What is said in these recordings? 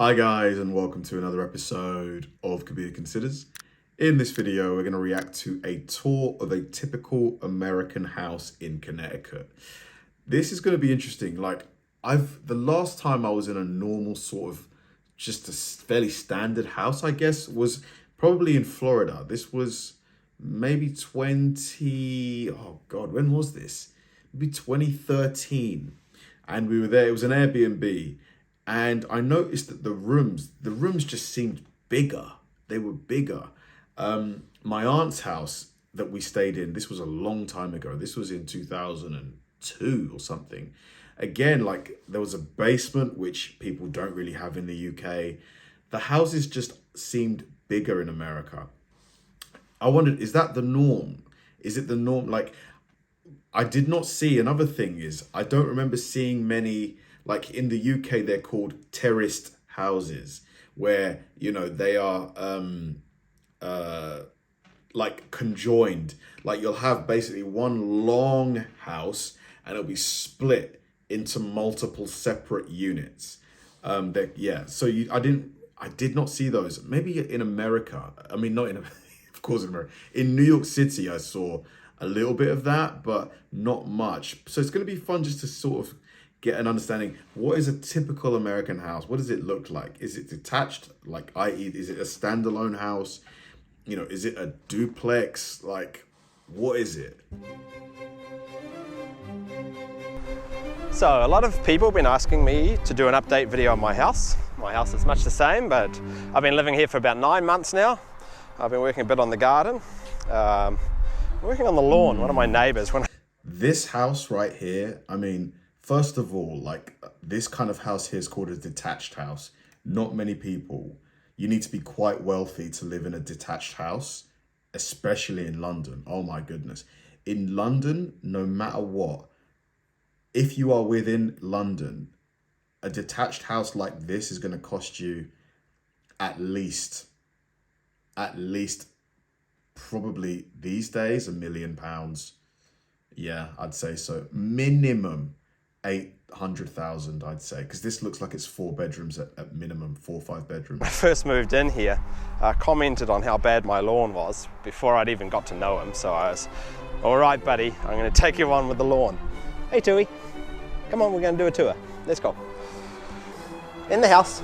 Hi guys, and welcome to another episode of Kabir Considers. In this video, we're going to react to a tour of a typical American house in Connecticut. This is going to be interesting. The last time I was in a normal sort of just a fairly standard house, I guess, was probably in Florida. This was maybe when was this? Maybe 2013. And we were there, it was an Airbnb. And I noticed that the rooms just seemed bigger. They were bigger. My aunt's house that we stayed in, this was a long time ago. This was in 2002 or something. Again, there was a basement, which people don't really have in the UK. The houses just seemed bigger in America. I wondered, is that the norm? Is it the norm? I did not see, another thing is, I don't remember seeing many, in the UK, they're called terraced houses, where, they are conjoined. You'll have basically one long house and it'll be split into multiple separate units. I did not see those. Maybe in America. I mean, not in, of course, in America. In New York City, I saw a little bit of that, but not much. So it's going to be fun just to sort of get an understanding. What is a typical American house? What does it look like? Is it detached? I.e., is it a standalone house? Is it a duplex? What is it? So a lot of people have been asking me to do an update video on my house. My house is much the same, but I've been living here for about 9 months now. I've been working a bit on the garden, working on the lawn. One of my neighbors, This house right here, I mean, first of all, this kind of house here is called a detached house. Not many people. You need to be quite wealthy to live in a detached house, especially in London. Oh my goodness. In London, no matter what, if you are within London, a detached house like this is going to cost you at least probably these days £1 million. Yeah, I'd say so. Minimum 800,000, I'd say, because this looks like it's 4 bedrooms at minimum, 4 or 5 bedrooms. When I first moved in here, I commented on how bad my lawn was before I'd even got to know him. So I was, all right, buddy, I'm going to take you on with the lawn. Hey, Tui, come on, we're going to do a tour. Let's go. In the house.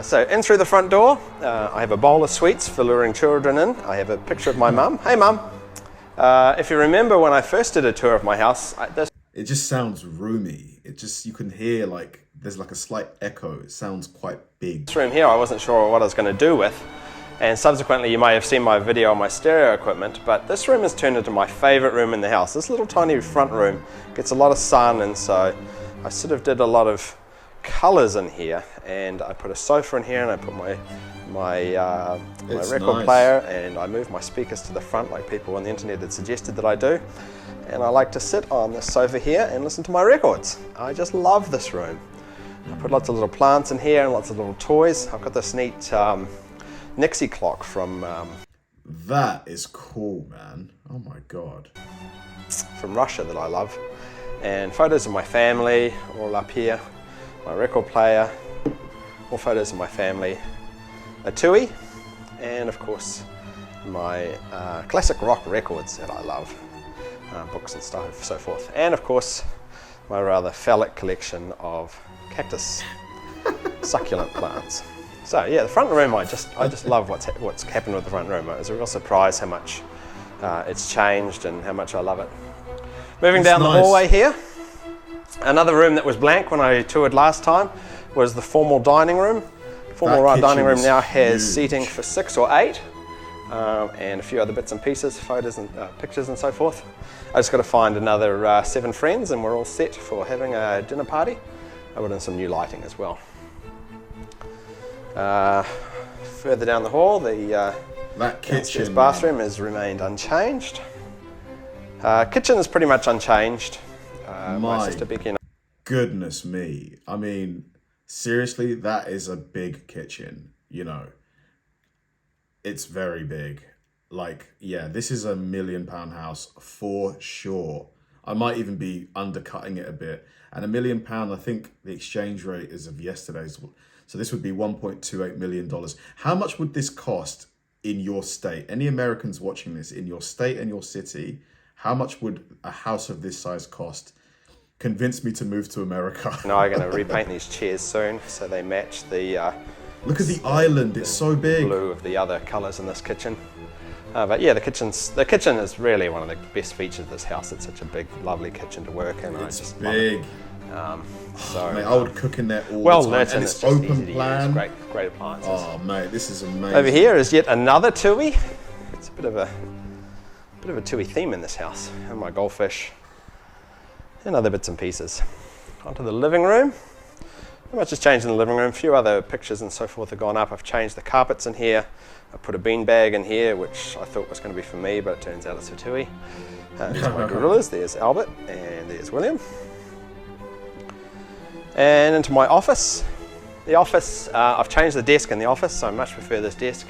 So in through the front door, I have a bowl of sweets for luring children in. I have a picture of my mum. Hey, mum. If you remember when I first did a tour of my house, it just sounds roomy. You can hear there's a slight echo. It sounds quite big. This room here, I wasn't sure what I was going to do with. And subsequently, you may have seen my video on my stereo equipment, but this room has turned into my favorite room in the house. This little tiny front room gets a lot of sun, and so I sort of did a lot of colors in here, and I put a sofa in here, and I put my record player, and I moved my speakers to the front like people on the internet had suggested that I do. And I like to sit on this sofa here and listen to my records. I just love this room. I put lots of little plants in here and lots of little toys. I've got this neat Nixie clock from... That is cool, man. Oh my God. From Russia that I love. And photos of my family all up here. My record player, more photos of my family. A Tui, and of course my classic rock records that I love. Books and stuff, so forth. And of course, my rather phallic collection of cactus, succulent plants. So yeah, the front room, I just love what's happened with the front room. It was a real surprise how much it's changed and how much I love it. Moving down the hallway here, another room that was blank when I toured last time was the formal dining room. Formal dining room now has seating for 6 or 8. And a few other bits and pieces, photos and pictures and so forth. I just got to find another 7 friends and we're all set for having a dinner party. I put in some new lighting as well. Further down the hall, the kitchen bathroom has remained unchanged. Kitchen is pretty much unchanged. My sister Becky. Goodness me. I mean, seriously, that is a big kitchen, It's very big. This is a £1 million house for sure. I might even be undercutting it a bit. And £1 million, I think the exchange rate is of yesterday's So this would be $1.28 million. How much would this cost in your state? Any Americans watching this in your state and your city, how much would a house of this size cost? Convince me to move to America. Now I'm going to repaint these chairs soon so they match the look at the island, it's so big. Blue of the other colours in this kitchen. But yeah, the kitchen is really one of the best features of this house. It's such a big, lovely kitchen to work in. It's I just big. Love it. So mate, I would cook in there all well the time. lit, And it's open plan. Great appliances. Oh mate, this is amazing. Over here is yet another tui. It's a bit of a tui theme in this house. And my goldfish and other bits and pieces. Onto the living room. Not much has changed in the living room. A few other pictures and so forth have gone up. I've changed the carpets in here. I put a bean bag in here, which I thought was going to be for me, but it turns out it's for Tui. These are my gorillas. There's Albert and there's William. And into my office. The office, I've changed the desk in the office, so I much prefer this desk.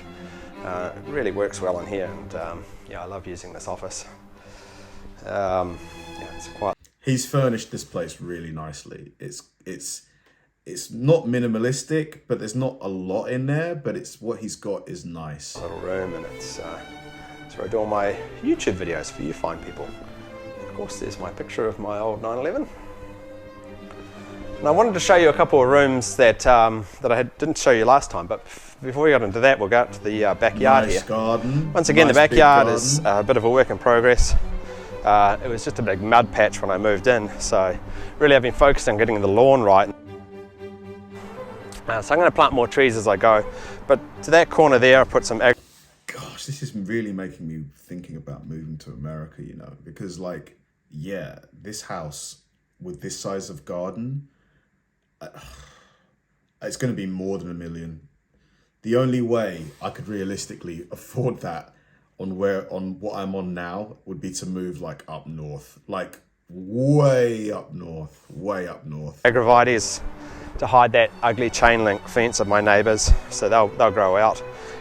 It really works well in here, and yeah, I love using this office. Yeah, it's quite. He's furnished this place really nicely. It's not minimalistic, but there's not a lot in there, but it's what he's got is nice. Little room, and it's where I do all my YouTube videos for you fine people. And of course, there's my picture of my old 911. And I wanted to show you a couple of rooms that I didn't show you last time, but before we got into that, we'll go out to the backyard Nice here. garden. Once again, Nice the backyard big is garden. a bit of a work in progress. It was just a big mud patch when I moved in, so really I've been focused on getting the lawn right. So I'm going to plant more trees as I go, but to that corner there I put some Gosh, this is really making me thinking about moving to America, you know, because like, yeah, this house with this size of garden, it's going to be more than $1 million. The only way I could realistically afford that on what I'm on now would be to move like up north, like way up north. Agravitaes to hide that ugly chain link fence of my neighbours, so they'll grow out.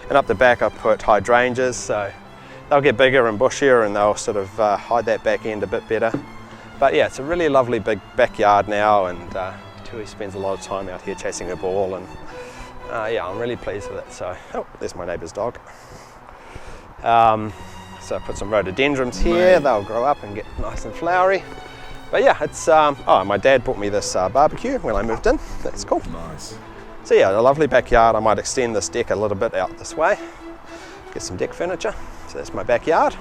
And up the back I put hydrangeas, so they'll get bigger and bushier and they'll sort of hide that back end a bit better. But yeah, it's a really lovely big backyard now, and Tui spends a lot of time out here chasing a ball, and yeah, I'm really pleased with it. So, oh, there's my neighbour's dog. So I put some rhododendrons here, they'll grow up and get nice and flowery. But yeah, it's, oh, my dad bought me this barbecue when I moved in. That's cool. Nice. So yeah, a lovely backyard. I might extend this deck a little bit out this way. Get some deck furniture. So that's my backyard.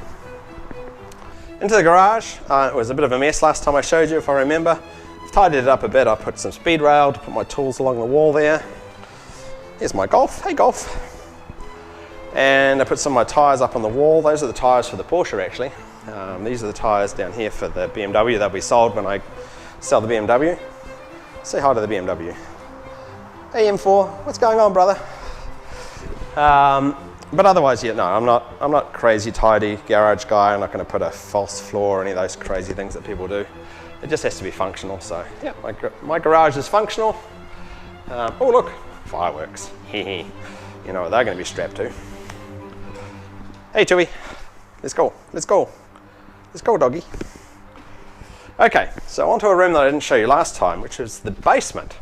Into the garage. It was a bit of a mess last time I showed you, if I remember. I've tidied it up a bit. I put some speed rail to put my tools along the wall there. Here's my Golf. Hey, Golf. And I put some of my tyres up on the wall. Those are the tyres for the Porsche, actually. These are the tyres down here for the BMW. They'll be sold when I sell the BMW. Say hi to the BMW. Hey M4, what's going on, brother? But otherwise, yeah, no, I'm not crazy tidy garage guy. I'm not going to put a false floor or any of those crazy things that people do. It just has to be functional. So yeah, my garage is functional. Oh look, fireworks. You know what they're going to be strapped to. Hey Tui, let's go, doggy. Okay, so onto a room that I didn't show you last time, which is the basement.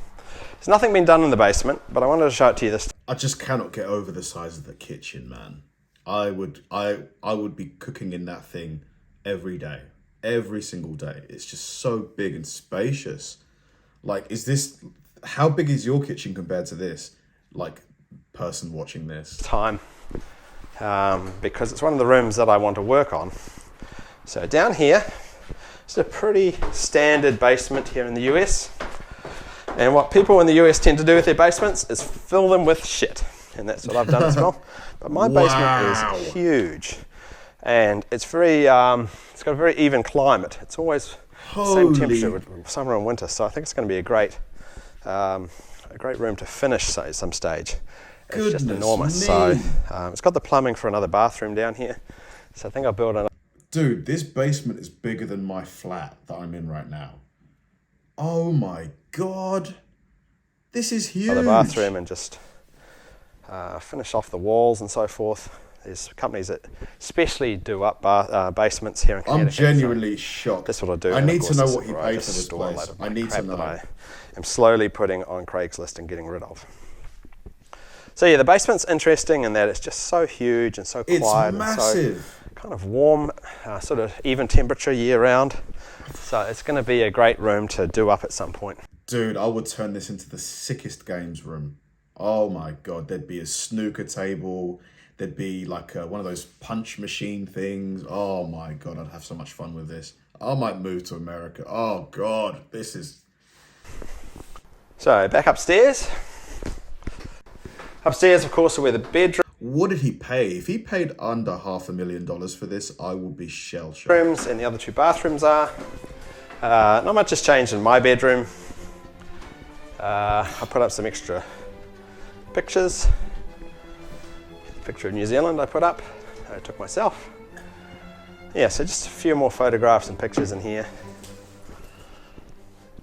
There's nothing been done in the basement, but I wanted to show it to you this time. I just cannot get over the size of the kitchen, man. I would be cooking in that thing every day, every single day. It's just so big and spacious. Like, how big is your kitchen compared to this? Like, person watching this. Time, because it's one of the rooms that I want to work on. So down here, it's a pretty standard basement here in the US. And what people in the US tend to do with their basements is fill them with shit. And that's what I've done as well. But my basement is huge. And it's very, it's got a very even climate. It's always the same temperature with summer and winter. So I think it's going to be a great room to finish at some stage. It's just enormous. So it's got the plumbing for another bathroom down here. So I think I'll build another. Dude, this basement is bigger than my flat that I'm in right now. Oh my God. This is huge. Another bathroom and just finish off the walls and so forth. There's companies that especially do up basements here in Connecticut. I'm genuinely shocked. That's what I do. I need to know what you pay for this place. I need to know. I am slowly putting on Craigslist and getting rid of. So yeah, the basement's interesting in that it's just so huge and so quiet. It's massive. And so kind of warm, sort of even temperature year round. So it's going to be a great room to do up at some point. Dude, I would turn this into the sickest games room. Oh my God, there'd be a snooker table. There'd be like one of those punch machine things. Oh my God, I'd have so much fun with this. I might move to America. Oh God, this is... So back upstairs. Upstairs, of course, are where the bedroom. What did he pay? If he paid under $500,000 for this, I would be shell-shocked. Rooms and the other two bathrooms are. Not much has changed in my bedroom. I put up some extra pictures. Picture of New Zealand I put up. I took myself. Yeah, so just a few more photographs and pictures in here.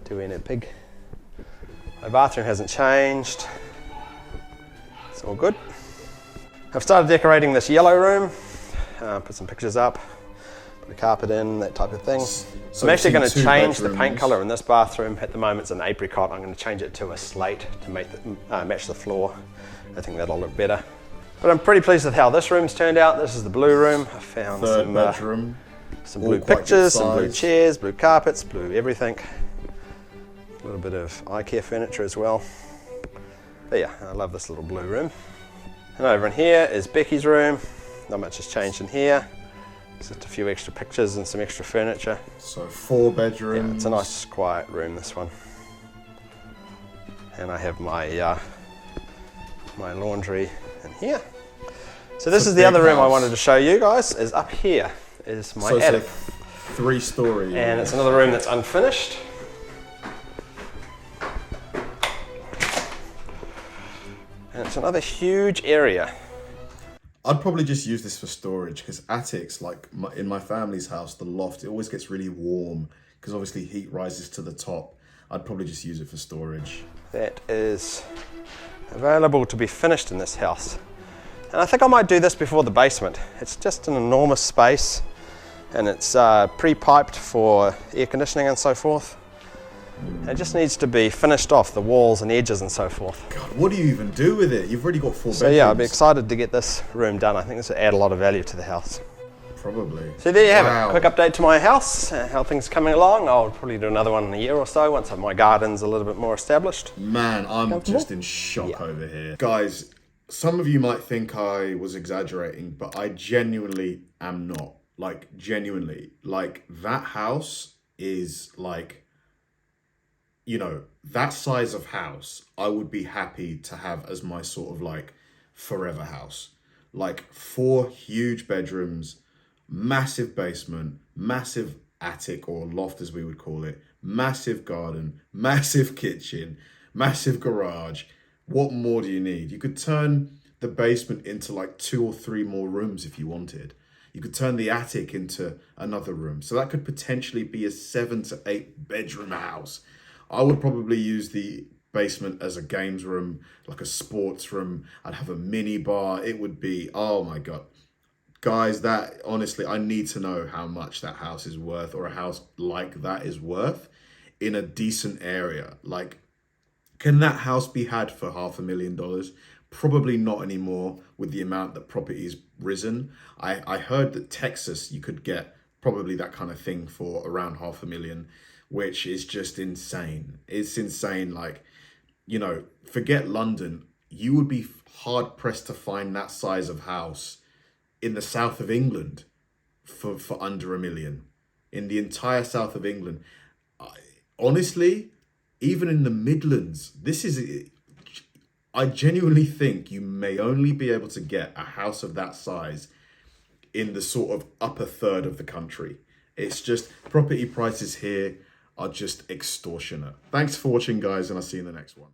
Doing it big. My bathroom hasn't changed. It's all good. I've started decorating this yellow room. Put some pictures up, put a carpet in, that type of thing. So I'm actually going to change the paint bedrooms. colour in this bathroom. At the moment it's an apricot. I'm going to change it to a slate to make match the floor. I think that'll look better. But I'm pretty pleased with how this room's turned out. This is the blue room. I found Third bedroom. some all blue quite good pictures, some blue size. chairs, blue carpets, blue everything. A little bit of eye care furniture as well. But yeah, I love this little blue room. And over in here is Becky's room. Not much has changed in here. Just a few extra pictures and some extra furniture. So 4 bedrooms. Yeah, it's a nice quiet room, this one. And I have my my laundry in here. So this It's a is the big other room I house. wanted to show you guys, is up here is my So it's attic. a 3-story. And it's another room that's unfinished. And it's another huge area. I'd probably just use this for storage because attics, like in my family's house, the loft, it always gets really warm because obviously heat rises to the top. I'd probably just use it for storage. That is available to be finished in this house. And I think I might do this before the basement. It's just an enormous space and it's pre-piped for air conditioning and so forth. It just needs to be finished off, the walls and edges and so forth. God, what do you even do with it? You've already got 4 bedrooms. So yeah, I'd be excited to get this room done. I think this will add a lot of value to the house. Probably. So there you have Wow. it, quick update to my house, how things are coming along. I'll probably do another one in a year or so once my garden's a little bit more established. Man, I'm Comfortable? just in shock over here. Guys, some of you might think I was exaggerating, but I genuinely am not. Like, genuinely. Like, that house is like, you know, that size of house, I would be happy to have as my sort of like forever house. Like 4 huge bedrooms, massive basement, massive attic or loft as we would call it, massive garden, massive kitchen, massive garage. What more do you need? You could turn the basement into like 2 or 3 more rooms if you wanted. You could turn the attic into another room. So that could potentially be a 7 to 8 bedroom house. I would probably use the basement as a games room, like a sports room. I'd have a mini bar. It would be, oh my God. Guys, that honestly, I need to know how much that house is worth or a house like that is worth in a decent area. Like, can that house be had for $500,000? Probably not anymore with the amount that property's risen. I heard that Texas, you could get probably that kind of thing for around $500,000. Which is just insane. It's insane. Like, you know, forget London. You would be hard pressed to find that size of house in the south of England for under $1 million. In the entire south of England. Honestly, even in the Midlands, I genuinely think you may only be able to get a house of that size in the sort of upper third of the country. It's just property prices here are just extortionate. Thanks for watching, guys, and I'll see you in the next one.